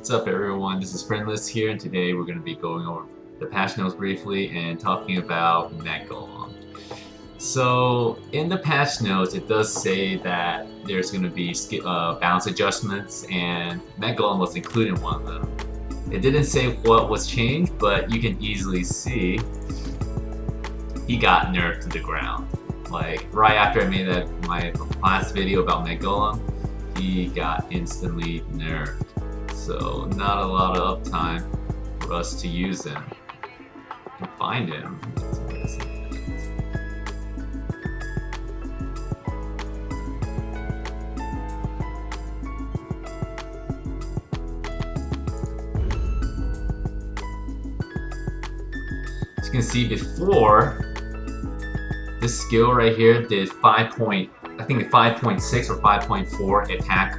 What's up everyone, this is Friendless here, and today we're going to be going over the patch notes briefly and talking about Mech Golem. So in the patch notes it does say that there's going to be balance adjustments, and Mech Golem was included in one of them. It didn't say what was changed, but you can easily see he got nerfed to the ground. Like right after I made my last video about Mech Golem, he got instantly nerfed. So not a lot of uptime for us to use him and find him. As you can see before, this skill right here did 5.6 or 5.4 attack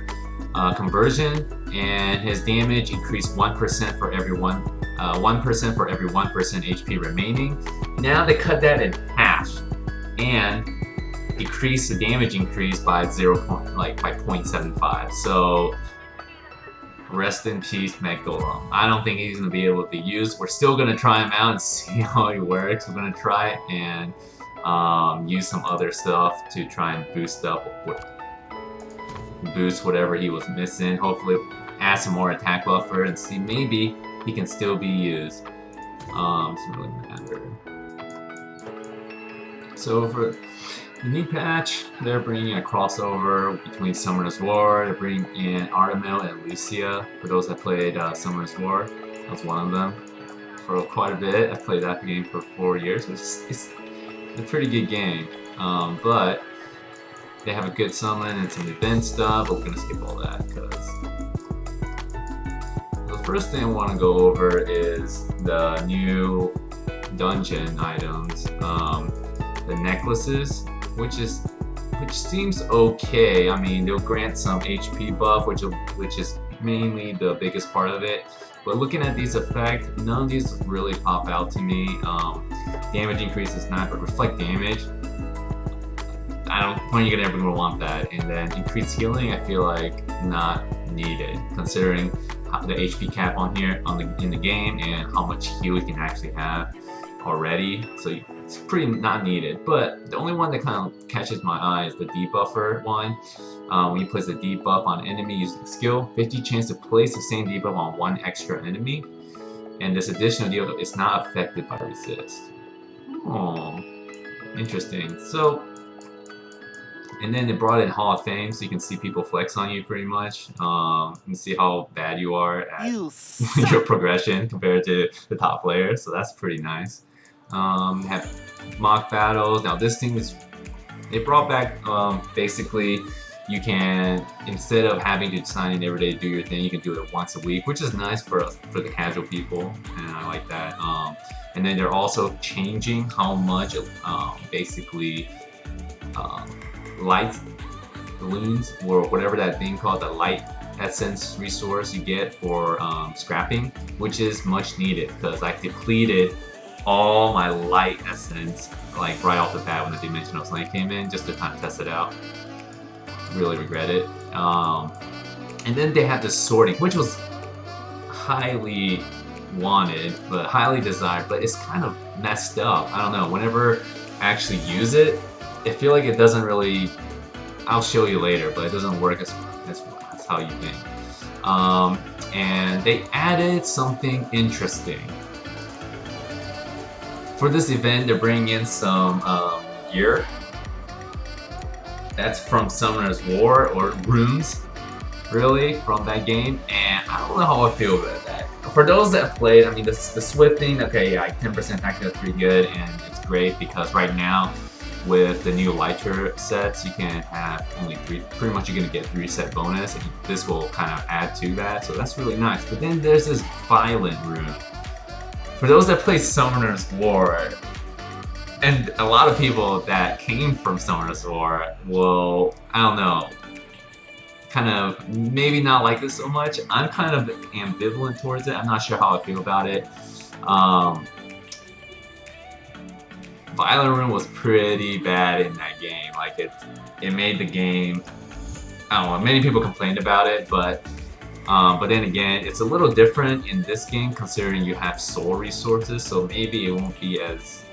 conversion, and his damage increased 1% for every 1% for every 1% HP remaining. Now they cut that in half and decrease the damage increase by 0.75. So rest in peace, Mech Golem. I don't think he's gonna be able to be used. We're still gonna try him out and see how he works. We're gonna try it and use some other stuff to try and boost whatever he was missing. Hopefully add some more attack buffer and see maybe he can still be used. Doesn't really matter. So for the new patch, they're bringing a crossover between Summoner's War. They're bringing in Artemil and Lucia. For those that played Summoner's War, I was one of them for quite a bit. I played that game for 4 years. It's a pretty good game, but they have a good summon and some event stuff, but we're gonna skip all that because the first thing I want to go over is the new dungeon items, the necklaces, which seems okay. I mean, they'll grant some HP buff, which is mainly the biggest part of it. But looking at these effects, none of these really pop out to me. Damage increase is not, but reflect damage, I don't think you're ever gonna want that. And then increased healing, I feel like not needed, considering the HP cap on here in the game and how much heal you can actually have already. So it's pretty not needed. But the only one that kind of catches my eye is the debuffer one. When you place a debuff on an enemy using skill, 50 chance to place the same debuff on one extra enemy, and this additional debuff is not affected by resist. Oh, interesting. So. And then they brought in Hall of Fame, so you can see people flex on you pretty much. You can see how bad you are at your progression compared to the top players, so that's pretty nice. Have mock battles. Now this thing is, they brought back basically you can, instead of having to sign in every day to do your thing, you can do it once a week, which is nice for the casual people, and I like that. And then they're also changing how much basically light balloons, or whatever that thing called, the light essence resource you get for scrapping, which is much needed because I depleted all my light essence like right off the bat when the Dimensional Sling came in, just to kind of test it out. Really regret it. And then they had the sorting, which was highly wanted but highly desired, but it's kind of messed up. I don't know, whenever I actually use it, I feel like it doesn't really, I'll show you later, but it doesn't work as how you think. And they added something interesting. For this event, they're bringing in some gear that's from Summoner's War, or runes, really, from that game, and I don't know how I feel about that. For those that played, I mean, the Swift thing, okay, yeah, 10% attack is pretty good, and it's great because right now, with the new lighter sets, you can have only 3, pretty much you're going to get 3 set bonus, and this will kind of add to that, so that's really nice. But then there's this Violent rune. For those that play Summoner's War, and a lot of people that came from Summoner's War will, I don't know, kind of maybe not like this so much. I'm kind of ambivalent towards it. I'm not sure how I feel about it. Violent Rune was pretty bad in that game. Like it made the game, I don't know, many people complained about it, but But then again, it's a little different in this game considering you have soul resources, so maybe it won't be as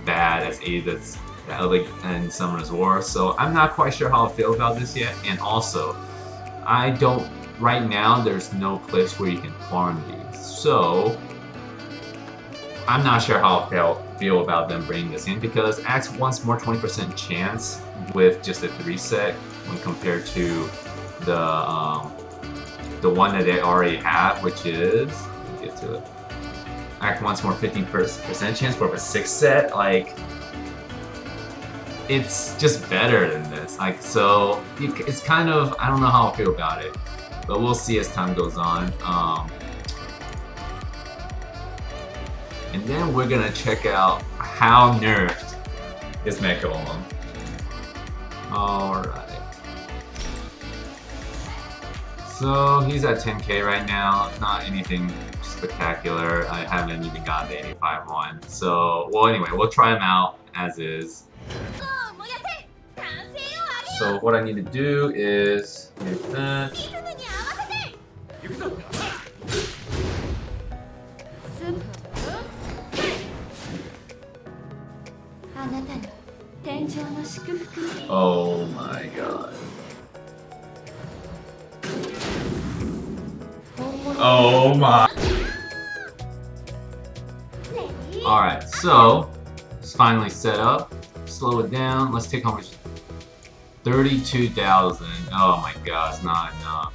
bad as Ada's and Summoner's War. So I'm not quite sure how I feel about this yet. And also, right now there's no cliffs where you can farm these. So I'm not sure how I feel about them bringing this in, because Axe wants more 20% chance with just a 3-set when compared to the one that they already have, which is, let me get to it. Axe wants more 50% chance for a 6-set. Like, it's just better than this. Like, so it's kind of, I don't know how I feel about it, but we'll see as time goes on. And then we're gonna check out how nerfed is Mech Golem. Alright. So he's at 10k right now, not anything spectacular. I haven't even gotten the 85 one. So, well anyway, we'll try him out as is. So what I need to do is hit that. Oh my god. Oh my. Alright, so it's finally set up. Slow it down. Let's take how much? 32,000. Oh my god, it's not enough.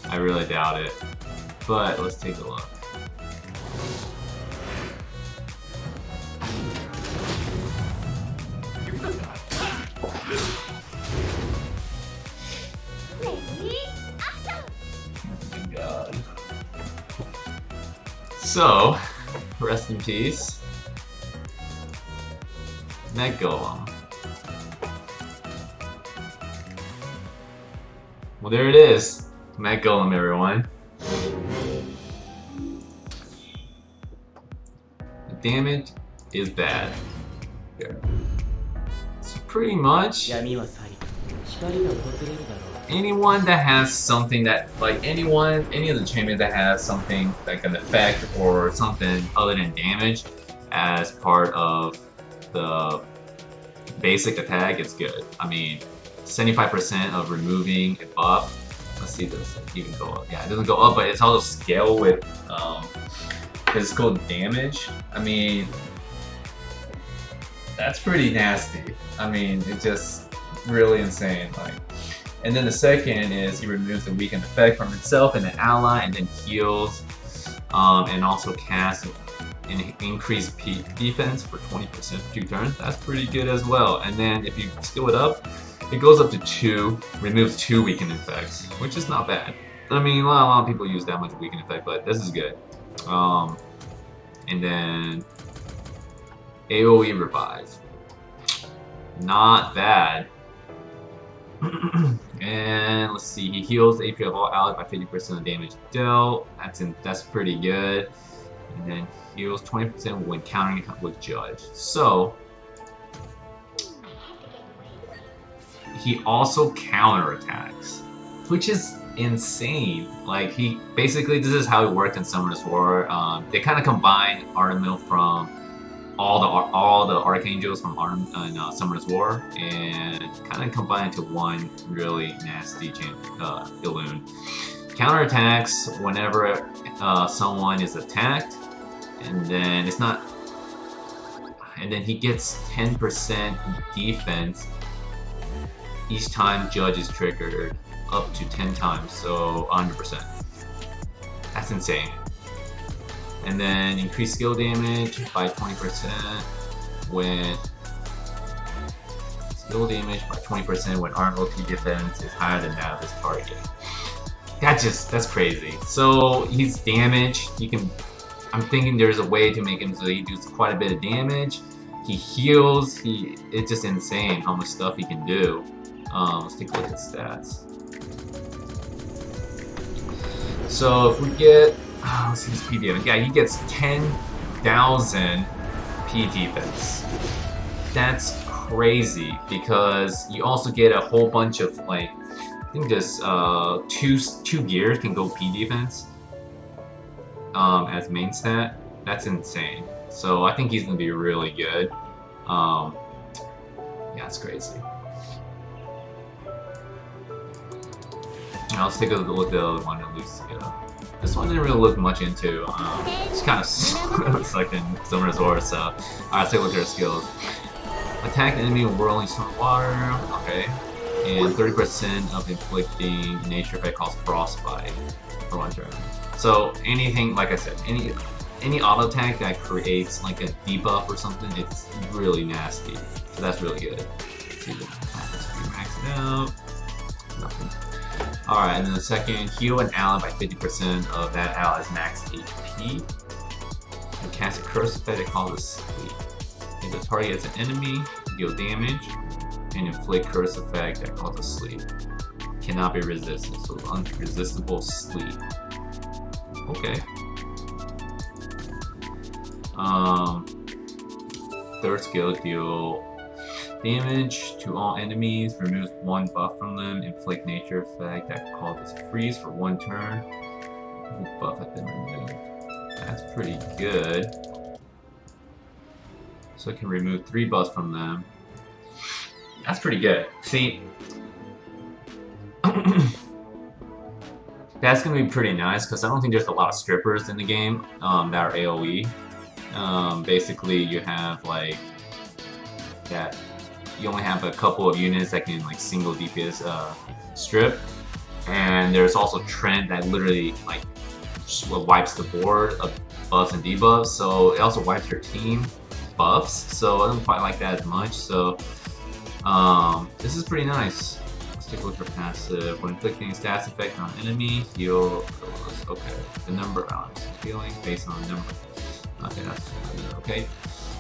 I really doubt it. But let's take a look. God. So, rest in peace, Mech Golem. Well, there it is, Mech Golem, everyone. The damage is bad. Here. It's pretty much anyone that has something that, like any of the champions that has something like an effect or something other than damage as part of the basic attack, it's good. I mean, 75% of removing a buff. Let's see, does it even go up? Yeah, it doesn't go up, but it's also scale with physical damage. I mean, that's pretty nasty. I mean, it's just really insane. Like, and then the second is he removes the weakened effect from himself and an ally, and then heals, and also casts an increased defense for 20% for 2 turns. That's pretty good as well. And then if you skill it up, it goes up to 2, removes 2 weakened effects, which is not bad. I mean, a lot of people use that much weakened effect, but this is good. And then AoE revive. Not bad. And let's see, he heals AP of all allies by 50% of damage dealt. That's pretty good. And then heals 20% when countering with Judge. So he also counterattacks, which is insane. Like, he basically, this is how it worked in Summoner's War. They kind of combined Artemil from all the Archangels from Summoner's War, and kind of combined into one really nasty Elune. Counterattacks whenever someone is attacked, and then it's not, and then he gets 10% defense each time Judge is triggered, up to 10 times, so 100%. That's insane. And then increase skill damage by 20% when armor OP defense is higher than that of his target. That's crazy. So he's damage. I'm thinking there's a way to make him so he does quite a bit of damage. He heals. It's just insane how much stuff he can do. Let's take a look at stats. So if we get, let's see his P defense. Yeah, he gets 10,000 P defense. That's crazy, because you also get a whole bunch of like I think just two gears can go P defense as main stat. That's insane. So I think he's gonna be really good. Yeah, it's crazy. Now let's take a look at the other one at least. This one didn't really look much into. It's kind of looks like in Summoner's War. So alright, let's take a look at her skills. Attack enemy with whirling storm water. Okay. And 30% of inflicting nature effect causes frostbite for 1 turn. So anything, like I said, any auto attack that creates like a debuff or something, it's really nasty. So that's really good. Let's see if max it out. Nothing. Alright, and then the second, heal an ally by 50% of that ally's max HP. And cast a curse effect that causes sleep. If the target is an enemy, deal damage, and inflict curse effect that causes sleep. Cannot be resisted, so unresistible sleep. Okay. Third skill, deal damage to all enemies, removes 1 buff from them, inflict nature effect that causes freeze for 1 turn. Buff has been removed. That's pretty good. So it can remove 3 buffs from them. That's pretty good. See, that's gonna be pretty nice because I don't think there's a lot of strippers in the game that are AoE. Basically, you have like that. You only have a couple of units that can like single DPS strip, and there's also Trent that literally like wipes the board of buffs and debuffs. So it also wipes your team buffs. So I don't quite like that as much. So this is pretty nice. Let's take a look at passive. When inflicting stats effect on enemy, heal. Okay, the number of healing based on the number. Okay, that's okay.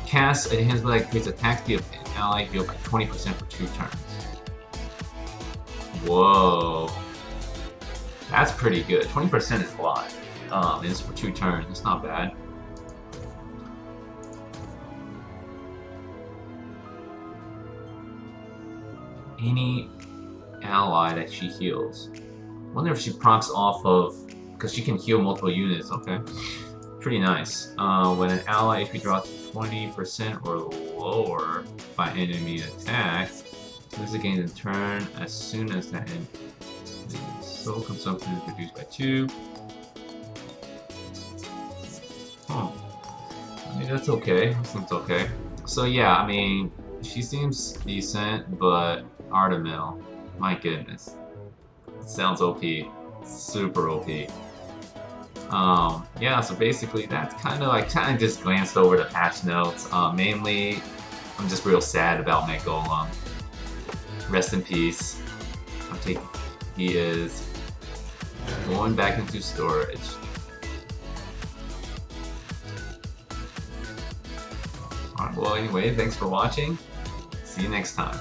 Cast enhanced ability increase attack speed of an ally heal by 20% for 2 turns. Whoa, that's pretty good. 20% is a lot. It's for 2 turns. It's not bad. Any ally that she heals. Wonder if she procs off of, because she can heal multiple units. Okay, pretty nice. When an ally HP drops 20% or lower by enemy attack, lose the gain in turn as soon as that ends. Soul consumption is reduced by 2. Oh, I mean that's okay. That seems okay. So yeah, I mean she seems decent, but Artemil, my goodness, sounds OP, super OP. Yeah, so basically that's kind of just glanced over the patch notes. Mainly, I'm just real sad about Mech Golem. Rest in peace. He is going back into storage. Alright, well anyway, thanks for watching. See you next time.